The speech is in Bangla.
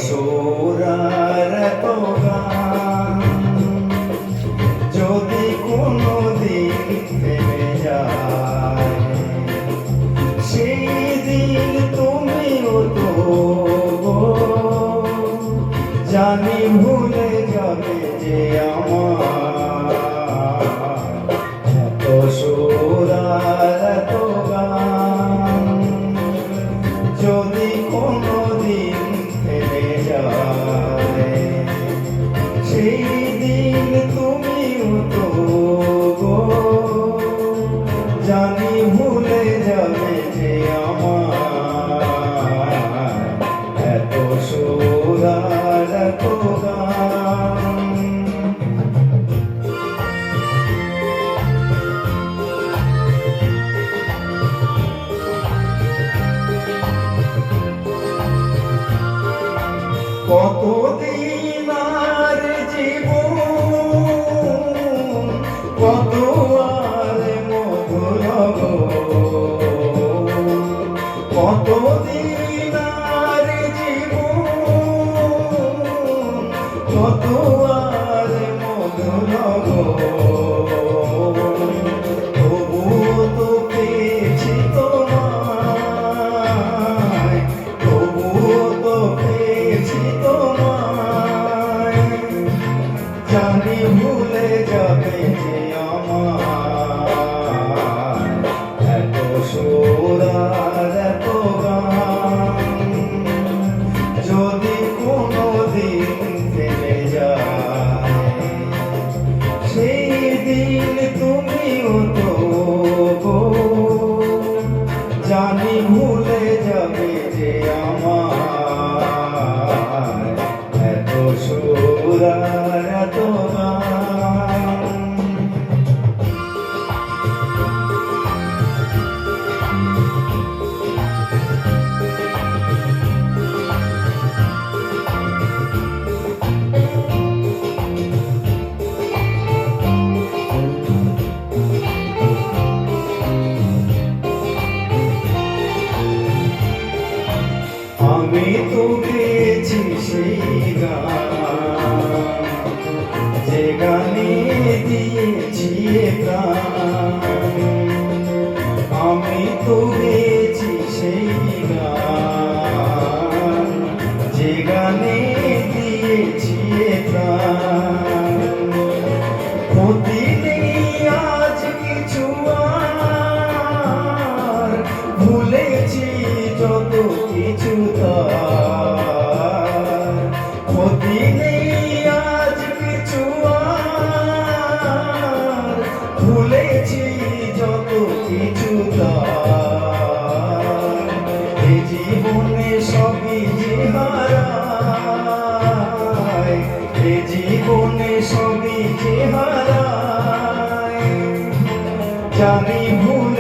সুরার এত গান যদি কোনো দিন থেমে যায়, সেই দিন তুমিও তো জানি ভুলে যাবে যে আমার এত সুরার এত গান যদি কোনো দিন থেমে যায়, সেই দিন তুমিও তো জানি ভুলে যাবে যে আমার এত সুরার এত গান। কতদিন আর জীবন, কত আর মধুর কতদিন আর জীবন, কত আর মধুর তবুও তো পেয়েছি তোমায়, তবুও তো পেয়েছি তোমায়, জানি ভুলে যাবে যে আমার এত সুরার এত গান যদি কোনো দিন থেমে যায়, সেই দিন তুমিও তো জানি ভুলে যাবে যে আমার এত সুরার এত গান। আমি তো গেয়েছি সেই গান, যে গানে দিয়েছি প্রাণ। আমি তো গেয়েছি সেই গান, যে গানে দিয়েছি প্রাণ। ক্ষতি নেই আজ কিছু আর, ভুলেছি যত কিছু তার। ক্ষতি নেই আজ কিছু আর, ভুলেছি যত কিছু তার। এ জীবনে সবই যে হারায়, এ জীবনে সবই যে হারায়, জানি ভুল